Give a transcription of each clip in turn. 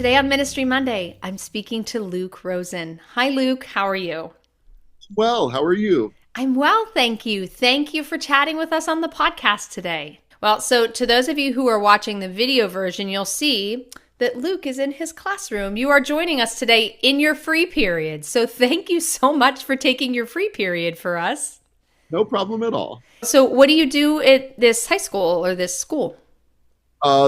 Today on Ministry Monday, I'm speaking to Luke Rosen. Hi, Luke. How are you? Well, how are you? I'm well, thank you. Thank you for chatting with us on the podcast today. Well, so to those of you who are watching the video version, you'll see that Luke is in his classroom. You are joining us today in your free period. So thank you so much for taking your free period for us. No problem at all. So, what do you do at this high school or this school?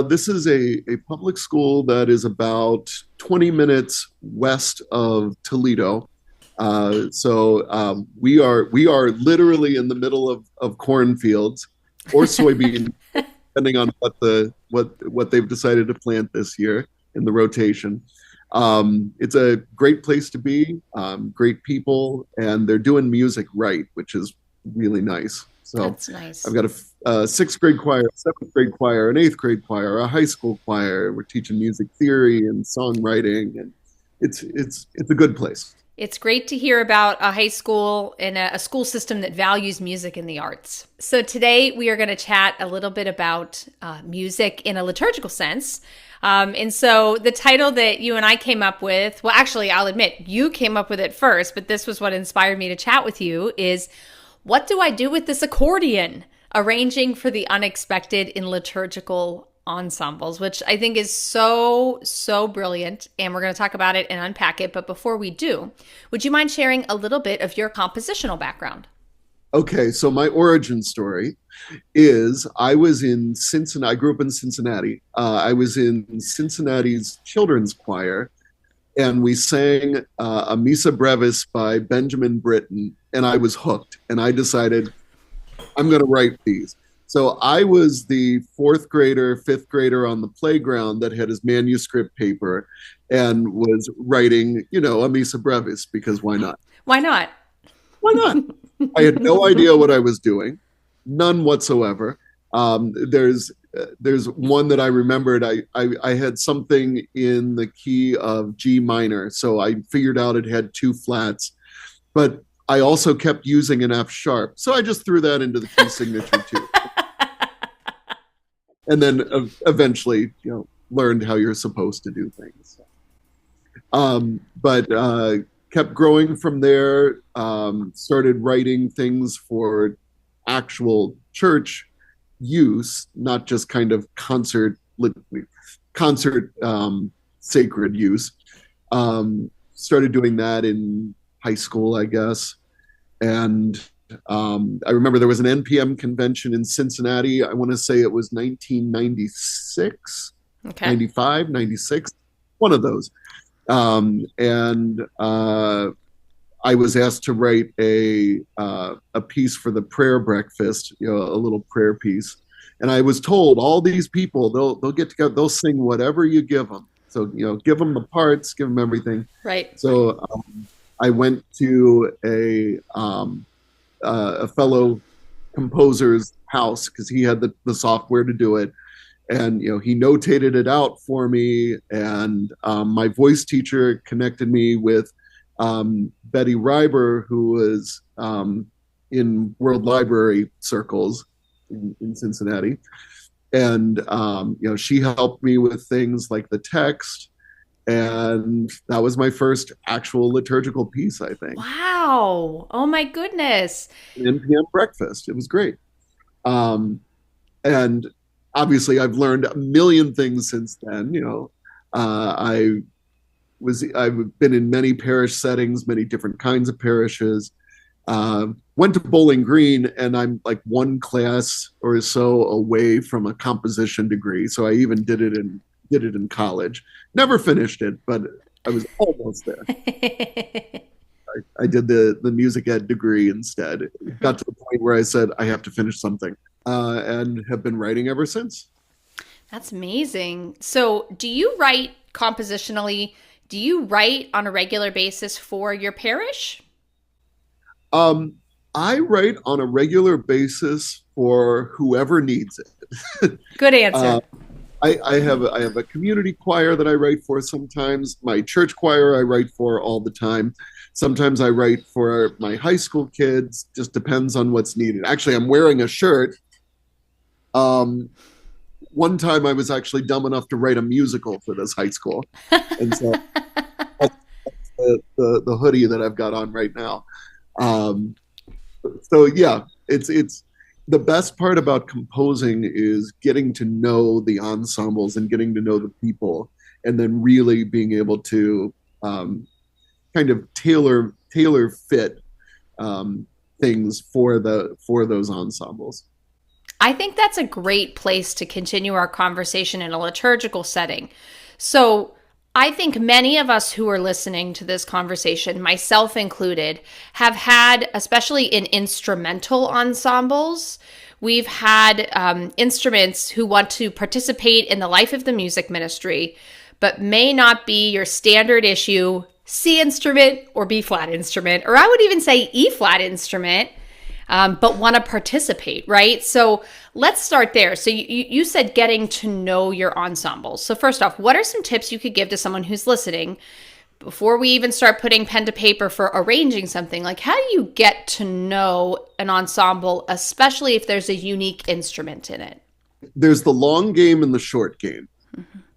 This is a public school that is about 20 minutes west of Toledo. We are literally in the middle of cornfields or soybean, depending on what they've decided to plant this year in the rotation. It's a great place to be, great people, and they're doing music right, which is really nice. So That's nice. I've got a sixth grade choir, seventh grade choir, an eighth grade choir, a high school choir. We're teaching music theory and songwriting, and it's a good place. It's great to hear about a high school and a school system that values music and the arts. So today we are going to chat a little bit about music in a liturgical sense. And so the title that you and I came up with, well, actually, I'll admit you came up with it first, but this was what inspired me to chat with you is, what do I do with this accordion? Arranging for the unexpected in liturgical ensembles, which I think is so brilliant. And we're going to talk about it and unpack it. But before we do, would you mind sharing a little bit of your compositional background? Okay, so my origin story is I was in Cincinnati. I grew up in Cincinnati. I was in Cincinnati's children's choir, and we sang a Missa Brevis by Benjamin Britten, and I was hooked. And I decided I'm going to write these. So I was the fourth grader, fifth grader on the playground that had his manuscript paper and was writing, a Missa Brevis, because why not? Why not? Why not? I had no idea what I was doing, none whatsoever. There's one that I remembered. I had something in the key of G minor, so I figured out it had two flats, but I also kept using an F sharp, so I just threw that into the key signature too. And then eventually, learned how you're supposed to do things. But kept growing from there. Started writing things for actual church use, not just kind of concert sacred use. Started doing that in high school, I guess. And I remember there was an NPM convention in Cincinnati. I want to say it was 1996, Okay. 95, 96, one of those. And I was asked to write a piece for the prayer breakfast, a little prayer piece. And I was told all these people, they'll get together, they'll sing whatever you give them. So, give them the parts, give them everything. Right. So I went to a fellow composer's house because he had the software to do it. And, he notated it out for me. And my voice teacher connected me with Betty Reiber, who was in World Library circles in Cincinnati. And, she helped me with things like the text. And that was my first actual liturgical piece, I think. Wow. Oh my goodness. An NPM breakfast. It was great. And obviously I've learned a million things since then. I've been in many parish settings, many different kinds of parishes. Went to Bowling Green, and I'm like one class or so away from a composition degree. So I even did it in college. Never finished it, but I was almost there. I did the music ed degree instead. It got to the point where I said I have to finish something, and have been writing ever since. That's amazing. So do you write compositionally? Do you write on a regular basis for your parish? I write on a regular basis for whoever needs it. Good answer. I have a community choir that I write for sometimes. My church choir I write for all the time. Sometimes I write for my high school kids. Just depends on what's needed. Actually, I'm wearing a shirt one time I was actually dumb enough to write a musical for this high school. And so that's the hoodie that I've got on right now. Um, so yeah, it's the best part about composing is getting to know the ensembles and getting to know the people, and then really being able to kind of tailor fit things for those ensembles. I think that's a great place to continue our conversation in a liturgical setting. So, I think many of us who are listening to this conversation, myself included, have had, especially in instrumental ensembles, we've had instruments who want to participate in the life of the music ministry, but may not be your standard issue C instrument or B flat instrument, or I would even say E flat instrument, but want to participate, right? So let's start there. So you said getting to know your ensembles. So first off, what are some tips you could give to someone who's listening before we even start putting pen to paper for arranging something? Like, how do you get to know an ensemble, especially if there's a unique instrument in it? There's the long game and the short game.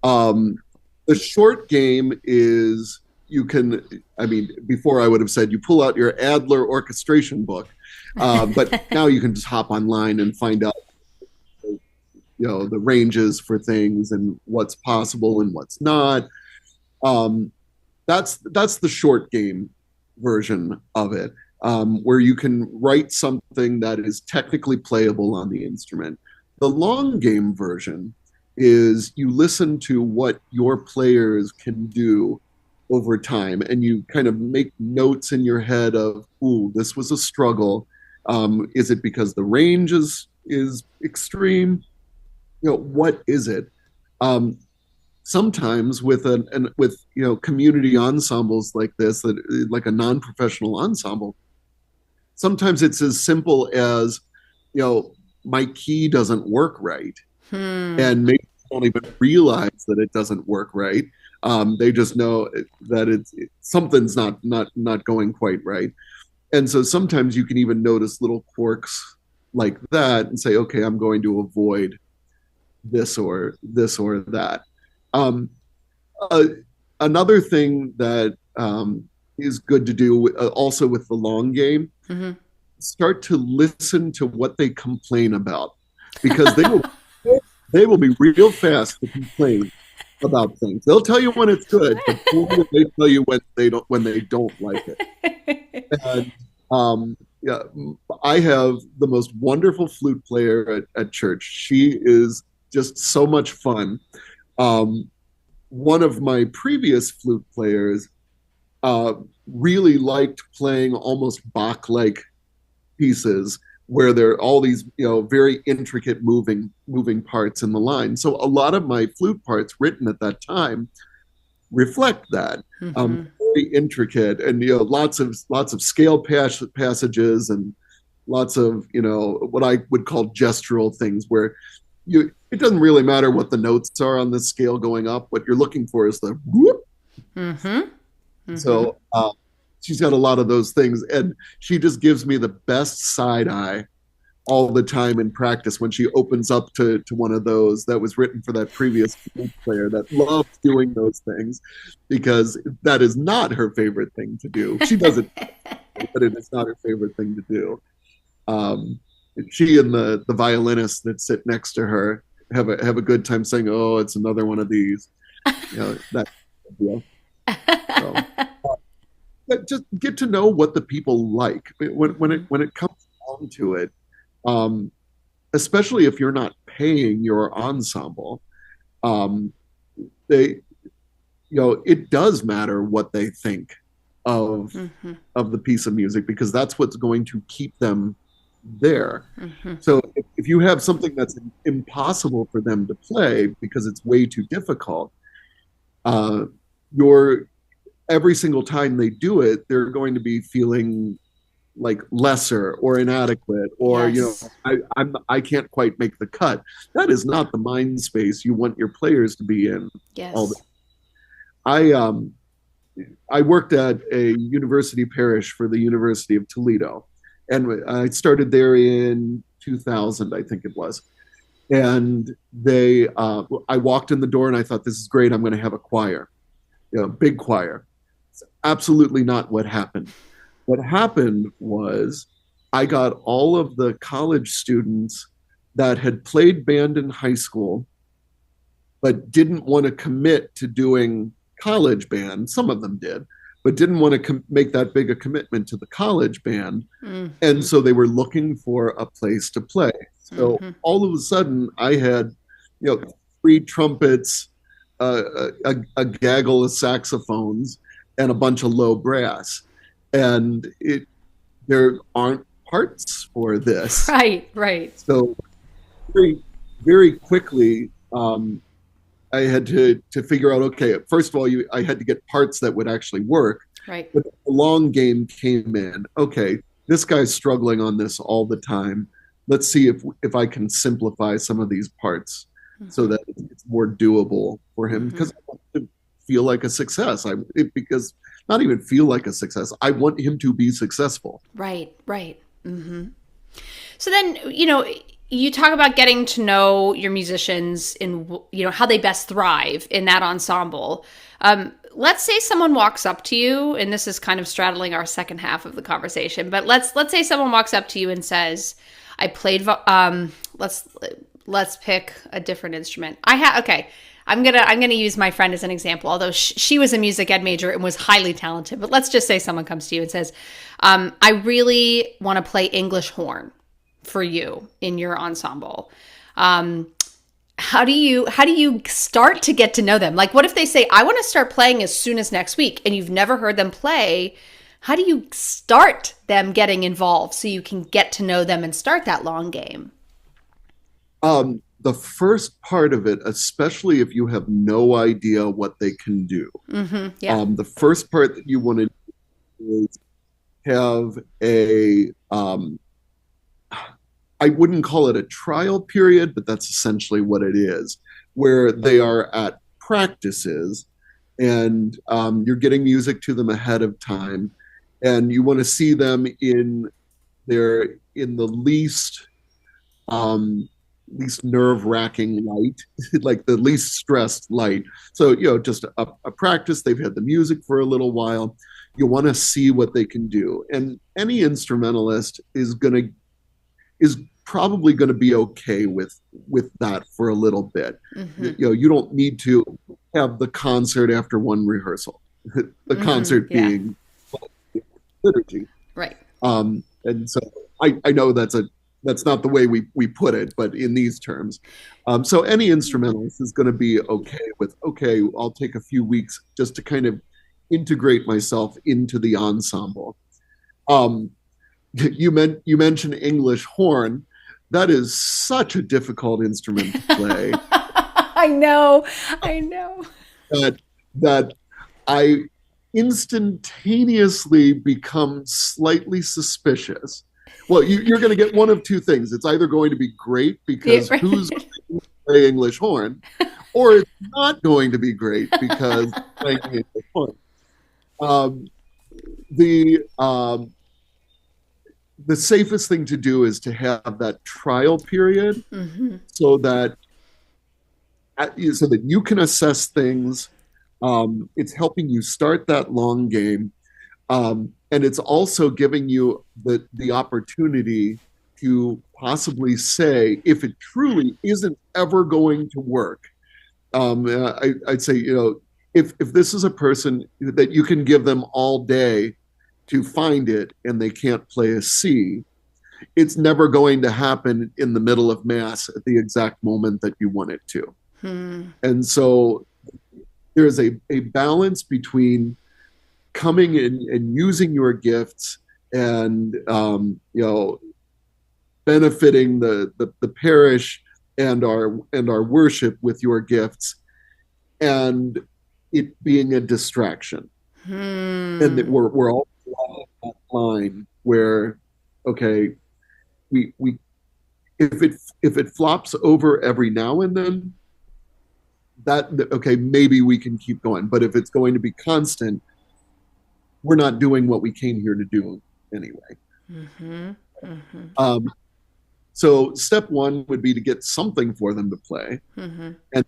The short game is before I would have said you pull out your Adler orchestration book, but now you can just hop online and find out, the ranges for things and what's possible and what's not. That's the short game version of it, where you can write something that is technically playable on the instrument. The long game version is you listen to what your players can do over time, and you kind of make notes in your head of, ooh, this was a struggle. Is it because the range is extreme? What is it? Sometimes with community ensembles like this, like a non-professional ensemble, sometimes it's as simple as, my key doesn't work right. And maybe they don't even realize that it doesn't work right. They just know that something's not going quite right. And so sometimes you can even notice little quirks like that and say, okay, I'm going to avoid this or that. Another thing that is good to do also with the long game, start to listen to what they complain about, because they will be real fast to complain about things. They'll tell you when it's good, but they tell you when they don't like it. And I have the most wonderful flute player at church. She is just so much fun. One of my previous flute players really liked playing almost Bach-like pieces where there are all these, very intricate moving parts in the line. So a lot of my flute parts written at that time reflect that. Very intricate, and lots of scale passages, and lots of what I would call gestural things, where it doesn't really matter what the notes are on the scale going up. What you're looking for is the whoop. So she's got a lot of those things, and she just gives me the best side eye all the time in practice when she opens up to one of those that was written for that previous player that loves doing those things, because that is not her favorite thing to do. She does it, but it is not her favorite thing to do. She and the violinist that sit next to her have a good time saying, "Oh, it's another one of these." That deal. So, but just get to know what the people like when it comes down to it. Especially if you're not paying your ensemble, it does matter what they think of the piece of music, because that's what's going to keep them there. So if you have something that's impossible for them to play because it's way too difficult, every single time they do it, they're going to be feeling like lesser or inadequate, or I can't quite make the cut. That is not the mind space you want your players to be in. I worked at a university parish for the University of Toledo, and I started there in 2000, I think it was. And I walked in the door and I thought, this is great. I'm going to have a choir, big choir. It's absolutely not what happened. What happened was I got all of the college students that had played band in high school, but didn't want to commit to doing college band. Some of them did, but didn't want to make that big a commitment to the college band. Mm-hmm. And so they were looking for a place to play. So all of a sudden I had, 3 trumpets, a gaggle of saxophones, and a bunch of low brass. And there aren't parts for this. Right. So very, very quickly, I had to figure out, okay, first of all, I had to get parts that would actually work. Right. But the long game came in. Okay, this guy's struggling on this all the time. Let's see if I can simplify some of these parts so that it's more doable for him. Because I want to feel like a success. Because not even feel like a success. I want him to be successful. Right. Mm-hmm. So then, you talk about getting to know your musicians and, how they best thrive in that ensemble. Let's say someone walks up to you, and this is kind of straddling our second half of the conversation, but let's say someone walks up to you and says, I played, let's pick a different instrument. Okay. I'm gonna use my friend as an example, although she was a music ed major and was highly talented. But let's just say someone comes to you and says, I really want to play English horn for you in your ensemble. How do you start to get to know them? Like, what if they say, I want to start playing as soon as next week, and you've never heard them play? How do you start them getting involved so you can get to know them and start that long game? The first part of it, especially if you have no idea what they can do, the first part that you want to do is have I wouldn't call it a trial period, but that's essentially what it is, where they are at practices and you're getting music to them ahead of time, and you want to see them in the least nerve-wracking light, like the least stressed light. So, just a practice, they've had the music for a little while. You want to see what they can do. And any instrumentalist is probably going to be okay with that for a little bit. You don't need to have the concert after one rehearsal. The concert being liturgy. Right. And so I know that's not the way we put it, but in these terms. So any instrumentalist is going to be okay with, I'll take a few weeks just to kind of integrate myself into the ensemble. You mentioned English horn. That is such a difficult instrument to play. I know. That I instantaneously become slightly suspicious. Well, you're going to get one of two things. It's either going to be great because who's going to play English horn, or it's not going to be great because playing English horn. The safest thing to do is to have that trial period, so that you can assess things. It's helping you start that long game. And it's also giving you the opportunity to possibly say, if it truly isn't ever going to work, I'd say, if this is a person that you can give them all day to find it and they can't play a C, it's never going to happen in the middle of Mass at the exact moment that you want it to. And so there's a balance between coming in and using your gifts and benefiting the parish and our worship with your gifts, and it being a distraction. And that we're all on that line where, we if it flops over every now and then, maybe we can keep going. But if it's going to be constant, we're not doing what we came here to do anyway. So step one would be to get something for them to play, Mm-hmm. and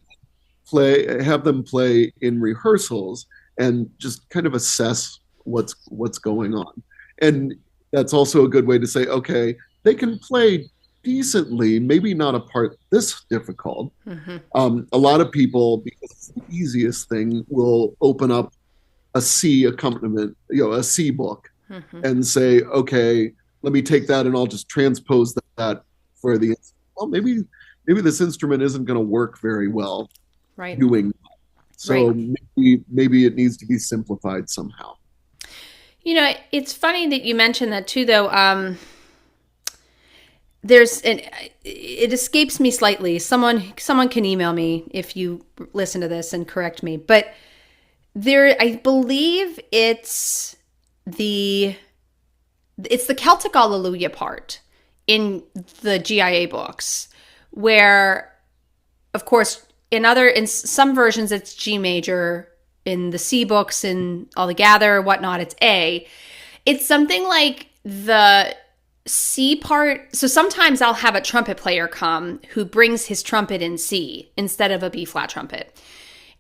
have them play in rehearsals and just kind of assess what's going on. And that's also a good way to say, okay, they can play decently, maybe not a part this difficult. Mm-hmm. A lot of people, because it's the easiest thing, will open up a C accompaniment, a C book, Mm-hmm. and say, okay, let me take that and I'll just transpose that for the. Well, maybe this instrument isn't going to work very well Right. doing that. Right. So maybe it needs to be simplified somehow. It's funny that you mentioned that too, though. It escapes me slightly. Someone can email me if you listen to this and correct me. But I believe it's the Celtic Alleluia part in the GIA books, where, of course, in some versions it's G major. In the C books and all the gather, whatnot, it's A. It's something like the C part. So sometimes I'll have a trumpet player come who brings his trumpet in C instead of a B flat trumpet.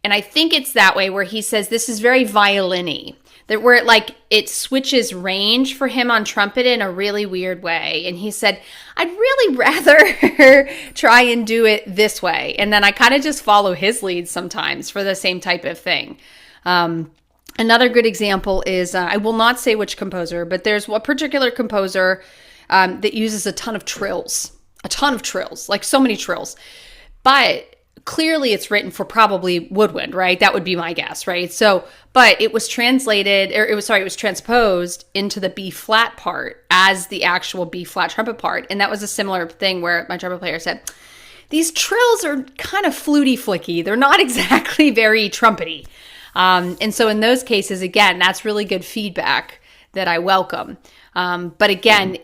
And I think it's that way where he says this is very violin-y. That where it switches range for him on trumpet in a really weird way. And he said, I'd really rather try and do it this way. And then I kind of just follow his lead sometimes for the same type of thing. Another good example is, I will not say which composer, but there's a particular composer that uses a ton of trills, like so many trills. But clearly it's written for probably woodwind, right? That would be my guess, right? So, but it was it was transposed into the B flat part as the actual B flat trumpet part. And that was a similar thing where my trumpet player said, these trills are kind of fluty flicky. They're not exactly very trumpety. And so in those cases, again, that's really good feedback that I welcome. But again,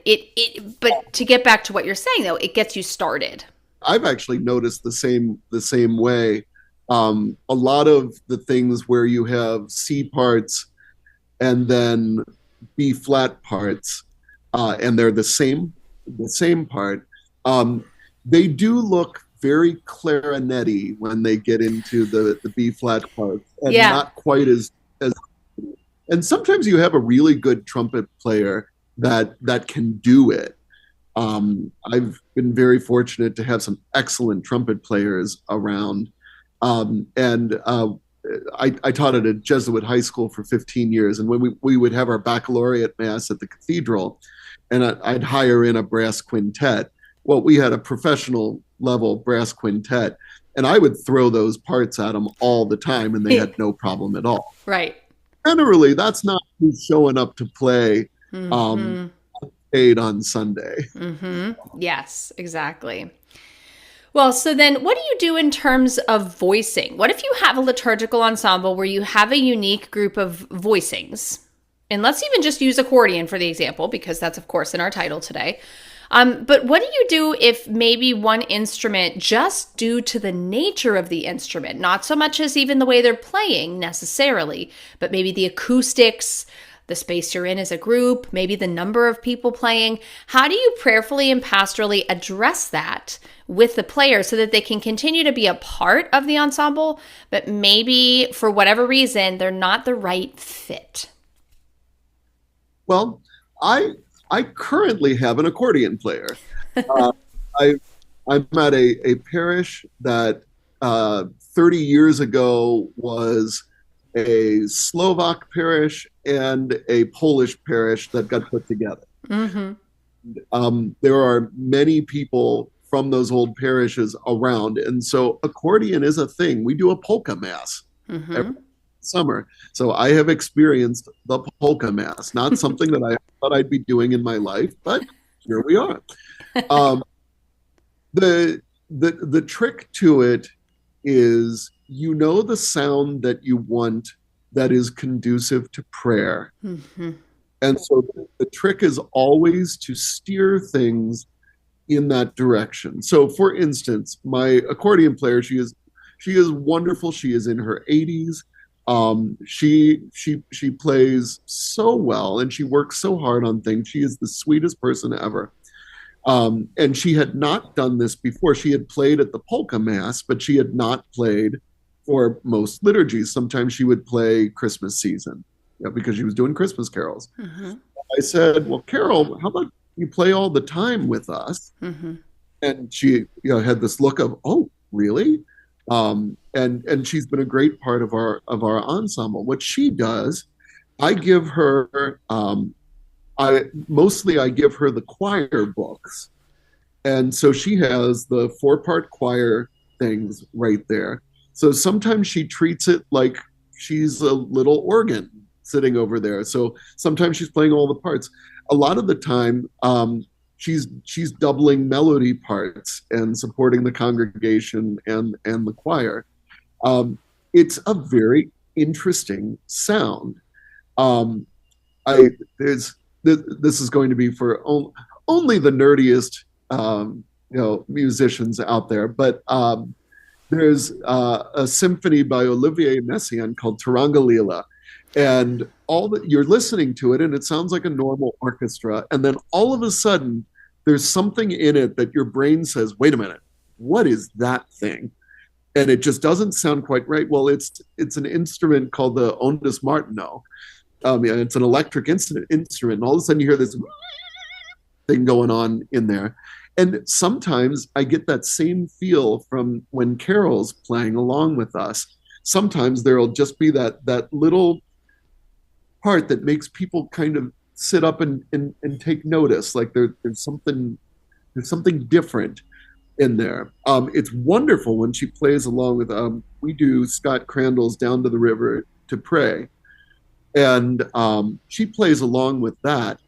but to get back to what you're saying though, it gets you started. I've actually noticed the same way. A lot of the things where you have C parts and then B flat parts, and they're the same part. They do look very clarinet-y when they get into the B flat parts, and not quite as. And sometimes you have a really good trumpet player that can do it. I've been very fortunate to have some excellent trumpet players around. I taught at a Jesuit High School for 15 years. And when we would have our baccalaureate mass at the cathedral, and I'd hire in a brass quintet. Well, we had a professional level brass quintet, and I would throw those parts at them all the time, and they had no problem at all. Right. Generally, that's not who's showing up to play. Paid on Sunday. Mm-hmm. Yes, exactly. Well, so then what do you do in terms of voicing? What if you have a liturgical ensemble where you have a unique group of voicings? And let's even just use accordion for the example, because that's, of course, in our title today. But what do you do if maybe one instrument, just due to the nature of the instrument, not so much as even the way they're playing necessarily, but maybe the acoustics, the space you're in as a group, maybe the number of people playing. How do you prayerfully and pastorally address that with the players so that they can continue to be a part of the ensemble, but maybe for whatever reason, they're not the right fit? Well, I currently have an accordion player. I'm at a parish that 30 years ago was a Slovak parish and a Polish parish that got put together. Mm-hmm. There are many people from those old parishes around, and so accordion is a thing. We do a polka mass every summer. So I have experienced the polka mass, not something that I thought I'd be doing in my life, but here we are. The trick to it is, the sound that you want that is conducive to prayer. Mm-hmm. And so the trick is always to steer things in that direction. So for instance, my accordion player, she is wonderful. She is in her 80s. She plays so well and she works so hard on things. She is the sweetest person ever. And she had not done this before. She had played at the polka mass, but she had not played for most liturgies. Sometimes she would play Christmas season, because she was doing Christmas carols. Mm-hmm. I said, well, Carol, how about you play all the time with us? Mm-hmm. And she, had this look of, oh, really? And she's been a great part of our ensemble. What she does, I give her, I give her the choir books, and so she has the 4-part choir things right there. So sometimes she treats it like she's a little organ sitting over there. So sometimes she's playing all the parts. A lot of the time, she's doubling melody parts and supporting the congregation and the choir. It's a very interesting sound. This is going to be for only the nerdiest musicians out there, but there's a symphony by Olivier Messiaen called Tarangalila, and you're listening to it and it sounds like a normal orchestra, and then all of a sudden there's something in it that your brain says, wait a minute, what is that thing? And it just doesn't sound quite right. Well, it's an instrument called the Ondas Martineau. It's an electric instrument, and all of a sudden you hear this thing going on in there. And sometimes I get that same feel from when Carol's playing along with us. Sometimes there'll just be that little part that makes people kind of sit up and take notice, like there's something different in there. It's wonderful when she plays along with, we do Scott Crandall's Down to the River to Pray, and she plays along with that.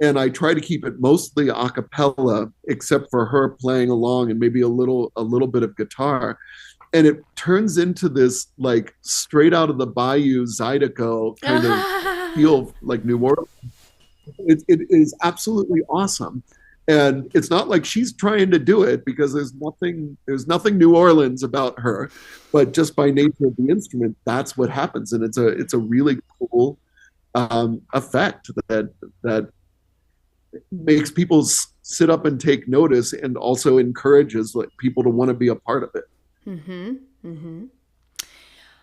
And I try to keep it mostly a cappella, except for her playing along and maybe a little bit of guitar. And it turns into this like straight out of the Bayou Zydeco kind of feel, like New Orleans. It is absolutely awesome. And it's not like she's trying to do it, because there's nothing New Orleans about her, but just by nature of the instrument, that's what happens. And it's a really cool effect that makes people sit up and take notice, and also encourages people to want to be a part of it. Mm-hmm. Mm-hmm.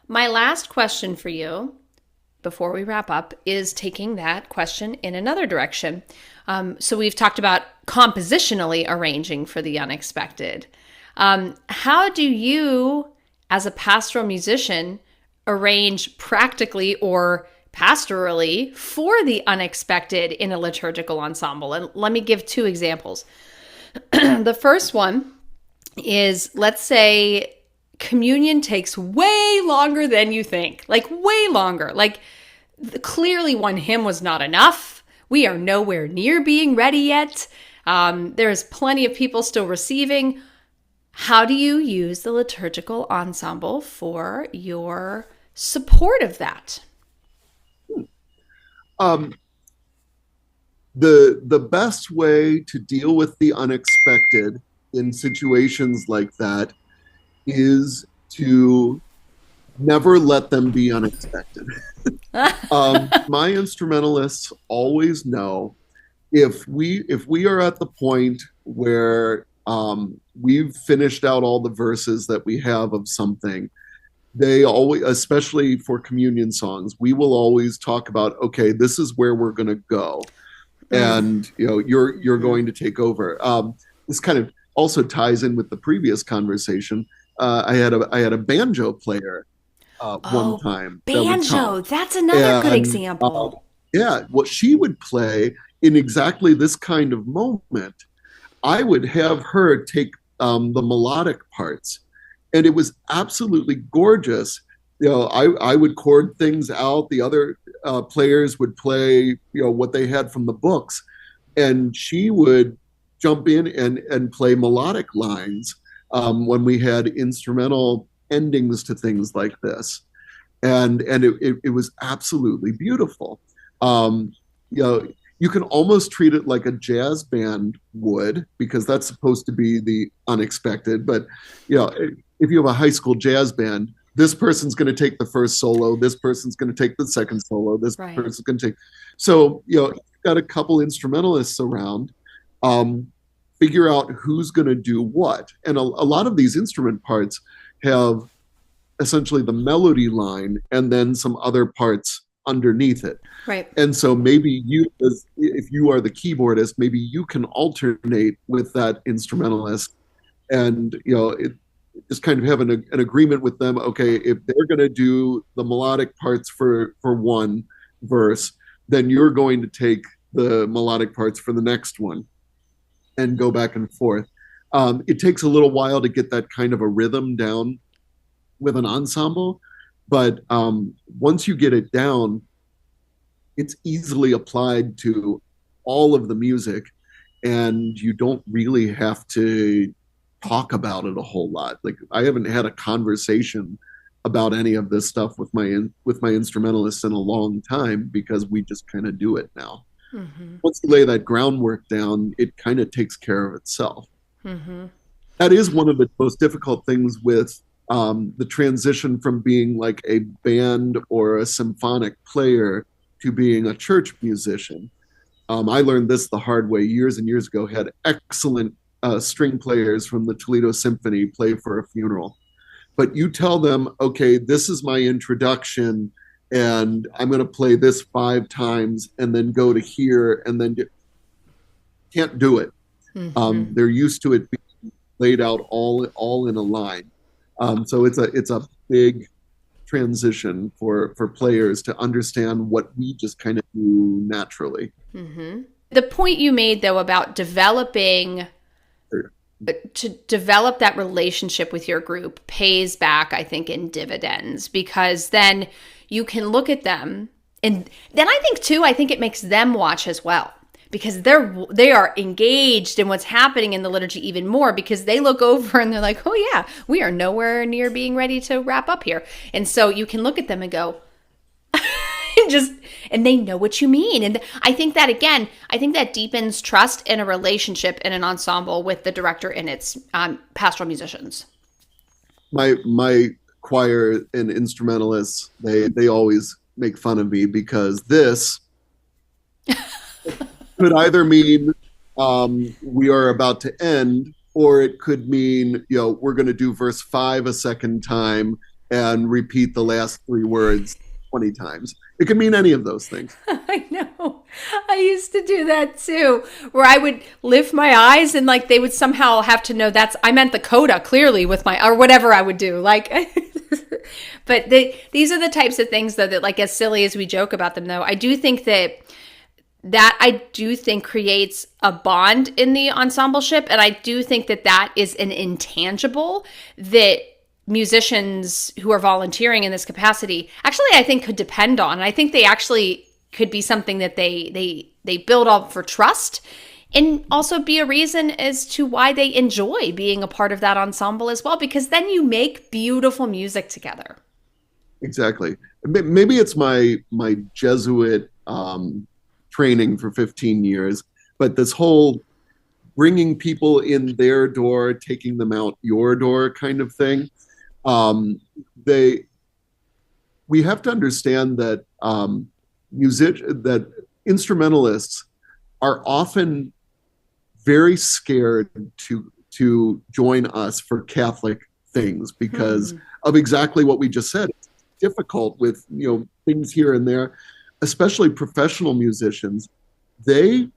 My last question for you before we wrap up is taking that question in another direction. So we've talked about compositionally arranging for the unexpected. How do you, as a pastoral musician, arrange practically or pastorally for the unexpected in a liturgical ensemble? And let me give 2 examples. The first one is, let's say communion takes way longer than you think, like way longer. Like clearly one hymn was not enough. We are nowhere near being ready yet. There's plenty of people still receiving. How do you use the liturgical ensemble for your support of that? The best way to deal with the unexpected in situations like that is to never let them be unexpected. My instrumentalists always know if we are at the point where we've finished out all the verses that we have of something, they always, especially for communion songs, we will always talk about, okay, this is where we're going to go, and you're going to take over. This kind of also ties in with the previous conversation. I had a banjo player one time. Banjo, that's another good example. What she would play in exactly this kind of moment, I would have her take the melodic parts, and it was absolutely gorgeous. I would chord things out. The other players would play, what they had from the books, and she would jump in and play melodic lines when we had instrumental endings to things like this, and it was absolutely beautiful. You can almost treat it like a jazz band would, because that's supposed to be the unexpected. But if you have a high school jazz band, this person's going to take the first solo, this person's going to take the second solo, this person's going to take. So you've got a couple instrumentalists around. figure out who's going to do what. And a lot of these instrument parts have essentially the melody line and then some other parts underneath it. Right. And so maybe you, if you are the keyboardist, maybe you can alternate with that instrumentalist, and just kind of have an agreement with them. Okay, if they're going to do the melodic parts for one verse, then you're going to take the melodic parts for the next one, and go back and forth. It takes a little while to get that kind of a rhythm down with an ensemble, but once you get it down, it's easily applied to all of the music, and you don't really have to talk about it a whole lot. Like, I haven't had a conversation about any of this stuff with my instrumentalists in a long time, because we just kind of do it now. Mm-hmm. Once you lay that groundwork down, it kind of takes care of itself. Mm-hmm. That is one of the most difficult things with the transition from being like a band or a symphonic player to being a church musician. I learned this the hard way years and years ago. Had excellent string players from the Toledo Symphony play for a funeral. But you tell them, okay, this is my introduction, and I'm going to play this 5 times and then go to here, and then can't do it. Mm-hmm. They're used to it being laid out all in a line. So it's a big transition for players to understand what we just kind of do naturally. Mm-hmm. The point you made, though, about to develop that relationship with your group pays back, I think, in dividends, because then you can look at them, and then I think it makes them watch as well, because they are engaged in what's happening in the liturgy even more, because they look over and they're like, oh yeah, we are nowhere near being ready to wrap up here. And so you can look at them and go, and they know what you mean. And I think that deepens trust in a relationship in an ensemble with the director and its pastoral musicians. My choir and instrumentalists, they always make fun of me, because this could either mean we are about to end, or it could mean, we're going to do verse 5 a second time and repeat the last 3 words 20 times. It could mean any of those things. I know. I used to do that too, where I would lift my eyes and like they would somehow have to know I meant the coda clearly with or whatever I would do. Like, but these are the types of things, though, that, like, as silly as we joke about them, though, I do think that creates a bond in the ensembleship. And I do think that is an intangible that musicians who are volunteering in this capacity actually, I think, could depend on. And I think they actually could be something that they build up for trust, and also be a reason as to why they enjoy being a part of that ensemble as well, because then you make beautiful music together. Exactly. Maybe it's my Jesuit training for 15 years, but this whole bringing people in their door, taking them out your door kind of thing. We have to understand that that instrumentalists are often very scared to join us for Catholic things, because of exactly what we just said. It's difficult with things here and there, especially professional musicians. They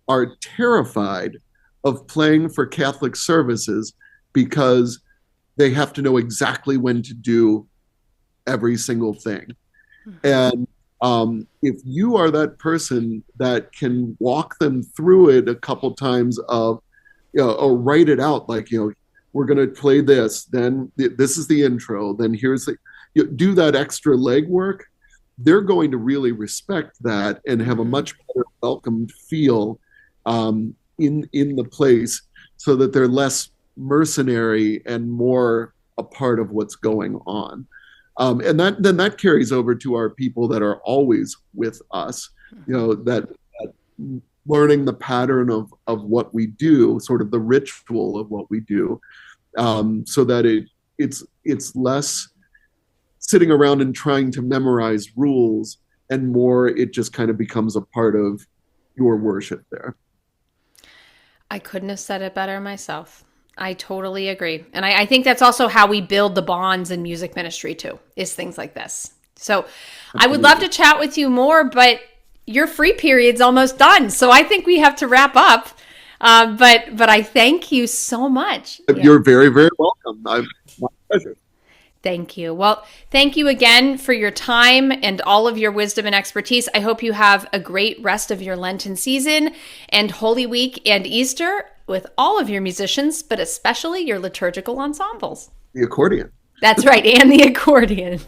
are terrified of playing for Catholic services, because they have to know exactly when to do every single thing. And if you are that person that can walk them through it a couple times or write it out, like, we're going to play this, then this is the intro, then here's do that extra legwork, they're going to really respect that and have a much better welcomed feel in the place, so that they're less mercenary and more a part of what's going on. And that carries over to our people that are always with us, that learning the pattern of what we do, sort of the ritual of what we do, so that it's less sitting around and trying to memorize rules, and more it just kind of becomes a part of your worship there. I couldn't have said it better myself. I totally agree. And I think that's also how we build the bonds in music ministry too, is things like this. So I would love to chat with you more, but your free period's almost done. So I think we have to wrap up. But I thank you so much. You're very, very welcome. My pleasure. Thank you. Well, thank you again for your time and all of your wisdom and expertise. I hope you have a great rest of your Lenten season and Holy Week and Easter with all of your musicians, but especially your liturgical ensembles. The accordion. That's right, and the accordion.